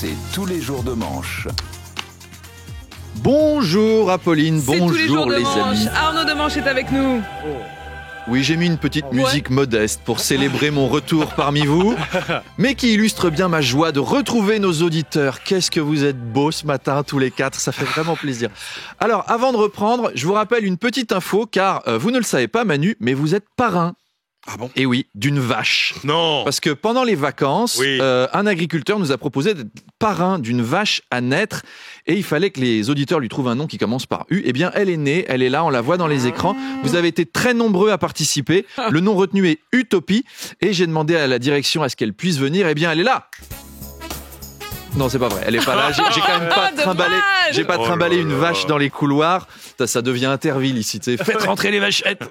c'est tous les jours de manche. Bonjour Apolline, bonjour les amis. Arnaud Demanche est avec nous. Oui, j'ai mis une petite musique modeste pour célébrer mon retour parmi vous, mais qui illustre bien ma joie de retrouver nos auditeurs. Qu'est-ce que vous êtes beaux ce matin, tous les quatre, ça fait vraiment plaisir. Alors, avant de reprendre, je vous rappelle une petite info, car vous ne le savez pas Manu, mais vous êtes parrain. Ah bon ? Et oui, d'une vache. Non. Parce que pendant les vacances, un agriculteur nous a proposé d'être parrain d'une vache à naître et il fallait que les auditeurs lui trouvent un nom qui commence par U. Eh bien, elle est née, elle est là, on la voit dans les écrans. Vous avez été très nombreux à participer. Le nom retenu est Utopie et j'ai demandé à la direction à ce qu'elle puisse venir. Eh bien, elle est là. Non, c'est pas vrai. Elle est pas là. J'ai quand même pas trimballé. J'ai pas trimballé une vache dans les couloirs. Ça devient Interville ici. Tu sais, faites rentrer les vachettes.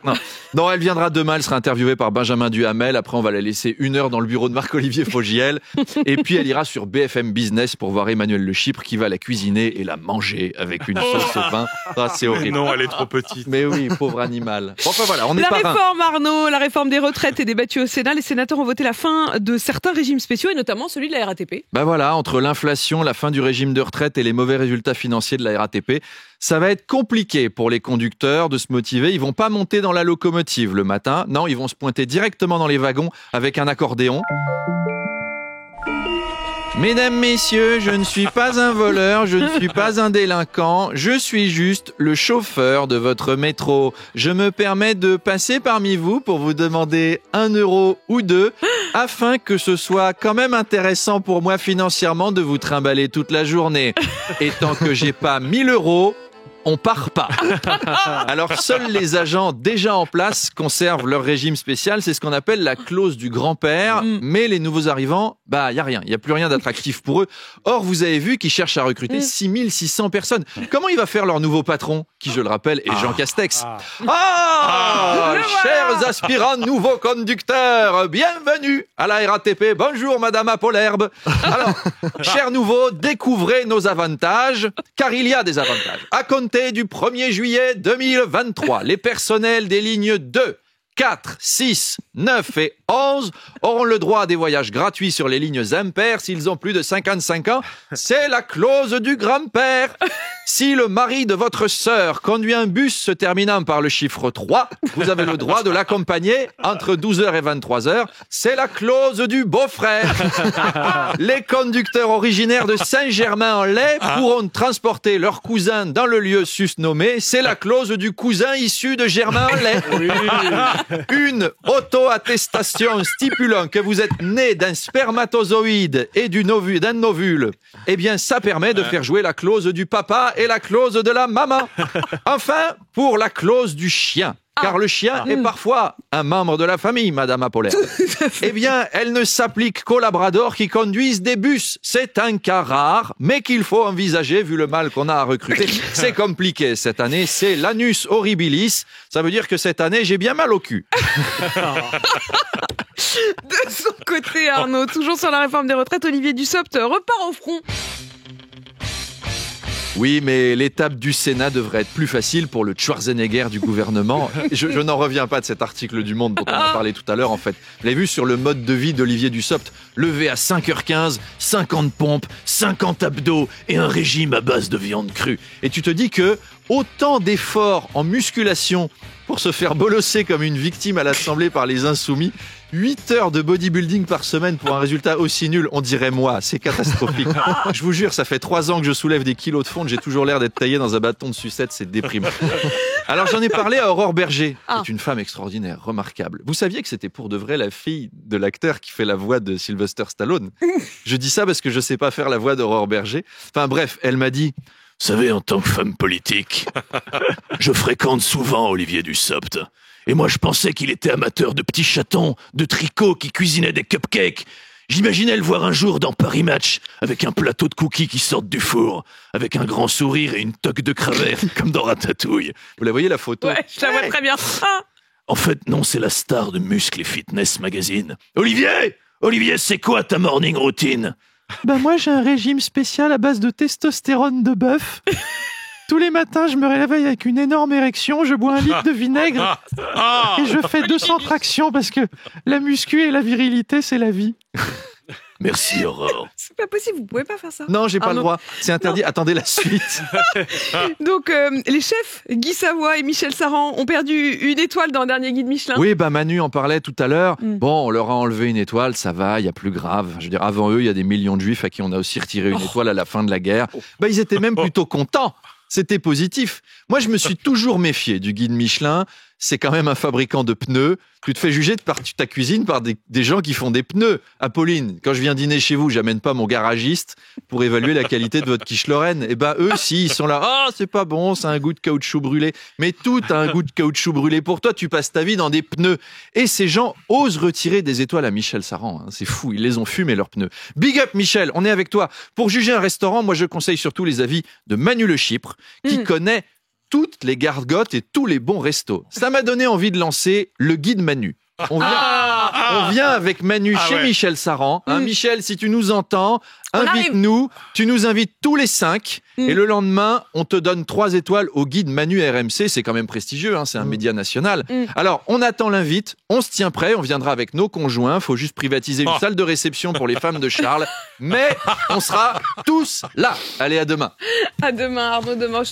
Non, elle viendra demain. Elle sera interviewée par Benjamin Duhamel. Après, on va la laisser 1 heure dans le bureau de Marc-Olivier Fogiel. Et puis, elle ira sur BFM Business pour voir Emmanuel Le Chypre qui va la cuisiner et la manger avec une sauce au pain. Ah, c'est horrible. Non, elle est trop petite. Mais oui, pauvre animal. Bon, enfin voilà, on est La parrain. réforme, Arnaud, la réforme des retraites est débattue au Sénat. Les sénateurs ont voté la fin de certains régimes spéciaux et notamment celui de la RATP. Ben voilà, entre l'inflation, la fin du régime de retraite et les mauvais résultats financiers de la RATP, ça va être compliqué pour les conducteurs de se motiver. Ils vont pas monter dans la locomotive le matin. Non, ils vont se pointer directement dans les wagons avec un accordéon. Mesdames, messieurs, je ne suis pas un voleur, je ne suis pas un délinquant, je suis juste le chauffeur de votre métro. Je me permets de passer parmi vous pour vous demander 1 euro ou 2 afin que ce soit quand même intéressant pour moi financièrement de vous trimballer toute la journée. Et tant que j'ai pas 1 000 euros, on part pas. Alors, seuls les agents déjà en place conservent leur régime spécial. C'est ce qu'on appelle la clause du grand-père. Mais les nouveaux arrivants, bah, y a rien. Il y a plus rien d'attractif pour eux. Or, vous avez vu qu'ils cherchent à recruter 6 600 personnes. Comment il va faire leur nouveau patron, qui, je le rappelle, est Jean Castex. Chers aspirants nouveaux conducteurs, bienvenue à la RATP. Bonjour, Madame Apolherbe. Alors, chers nouveaux, découvrez nos avantages, car il y a des avantages. À compter du 1er juillet 2023, les personnels des lignes 2, 4, 6, 9 et 11 auront le droit à des voyages gratuits sur les lignes impaires s'ils ont plus de 55 ans. C'est la clause du grand-père. Si le mari de votre sœur conduit un bus se terminant par le chiffre 3, vous avez le droit de l'accompagner entre 12h et 23h. C'est la clause du beau-frère. Les conducteurs originaires de Saint-Germain-en-Laye pourront transporter leurs cousins dans le lieu susnommé. C'est la clause du cousin issu de Germain-en-Laye. Une auto-attestation stipulant que vous êtes né d'un spermatozoïde et d'un ovule, eh bien, ça permet de faire jouer la clause du papa et la clause de la maman. Enfin, pour la clause du chien. Car le chien est parfois un membre de la famille, Madame Apolline. Eh bien, elle ne s'applique qu'aux labradors qui conduisent des bus. C'est un cas rare, mais qu'il faut envisager vu le mal qu'on a à recruter. C'est compliqué cette année, c'est l'anus horribilis. Ça veut dire que cette année, j'ai bien mal au cul. De son côté, Arnaud, toujours sur la réforme des retraites, Olivier Dussopt repart au front. Oui, mais l'étape du Sénat devrait être plus facile pour le Schwarzenegger du gouvernement. Je n'en reviens pas de cet article du Monde dont on a parlé tout à l'heure, en fait. Vous l'avez vu sur le mode de vie d'Olivier Dussopt. Levé à 5h15, 50 pompes, 50 abdos et un régime à base de viande crue. Et tu te dis que autant d'efforts en musculation pour se faire bolosser comme une victime à l'Assemblée par les Insoumis, 8 heures de bodybuilding par semaine pour un résultat aussi nul, on dirait moi, c'est catastrophique. Je vous jure, ça fait 3 ans que je soulève des kilos de fonte, j'ai toujours l'air d'être taillé dans un bâton de sucette, c'est déprimant. Alors j'en ai parlé à Aurore Berger, qui est une femme extraordinaire, remarquable. Vous saviez que c'était pour de vrai la fille de l'acteur qui fait la voix de Sylvester Stallone? Je dis ça parce que je sais pas faire la voix d'Aurore Berger. Enfin bref, elle m'a dit... Vous savez, en tant que femme politique, je fréquente souvent Olivier Dussopt. Et moi, je pensais qu'il était amateur de petits chatons, de tricot qui cuisinaient des cupcakes. J'imaginais le voir un jour dans Paris Match, avec un plateau de cookies qui sortent du four, avec un grand sourire et une toque de cravate, comme dans Ratatouille. Vous la voyez, la photo? Ouais, je la vois très bien. En fait, non, c'est la star de Muscle et Fitness Magazine. Olivier, c'est quoi ta morning routine? Ben moi, j'ai un régime spécial à base de testostérone de bœuf. Tous les matins, je me réveille avec une énorme érection, je bois 1 litre de vinaigre et je fais 200 tractions parce que la muscu et la virilité, c'est la vie. Merci, Aurore. C'est pas possible, vous pouvez pas faire ça. Non, j'ai pas le non. droit. C'est interdit. Attendez la suite. Donc, les chefs Guy Savoy et Michel Saran ont perdu une étoile dans le dernier guide Michelin. Oui, Manu en parlait tout à l'heure. Mm. Bon, on leur a enlevé une étoile, ça va, il y a plus grave. Je veux dire, avant eux, il y a des millions de juifs à qui on a aussi retiré une étoile à la fin de la guerre. Ils étaient même plutôt contents. C'était positif. Moi, je me suis toujours méfié du guide Michelin. C'est quand même un fabricant de pneus. Tu te fais juger par ta cuisine par des gens qui font des pneus. Apolline, quand je viens dîner chez vous, j'amène pas mon garagiste pour évaluer la qualité de votre quiche Lorraine. Eux, si, ils sont là. Ah, c'est pas bon, c'est un goût de caoutchouc brûlé. Mais tout a un goût de caoutchouc brûlé. Pour toi, tu passes ta vie dans des pneus. Et ces gens osent retirer des étoiles à Michel Saran. C'est fou, ils les ont fumés, leurs pneus. Big up, Michel, on est avec toi. Pour juger un restaurant, moi, je conseille surtout les avis de Manu Le Chypre, qui connaît toutes les gargotes et tous les bons restos. Ça m'a donné envie de lancer le guide Manu. On vient avec Manu chez Michel Saran. Michel, si tu nous entends, invite-nous. Tu nous invites tous les 5. Et le lendemain, on te donne 3 étoiles au guide Manu RMC. C'est quand même prestigieux, c'est un média national. Alors, on attend l'invite. On se tient prêt. On viendra avec nos conjoints. Faut juste privatiser une salle de réception pour les femmes de Charles. Mais on sera tous là. Allez, à demain. À demain, Arnaud Demanche.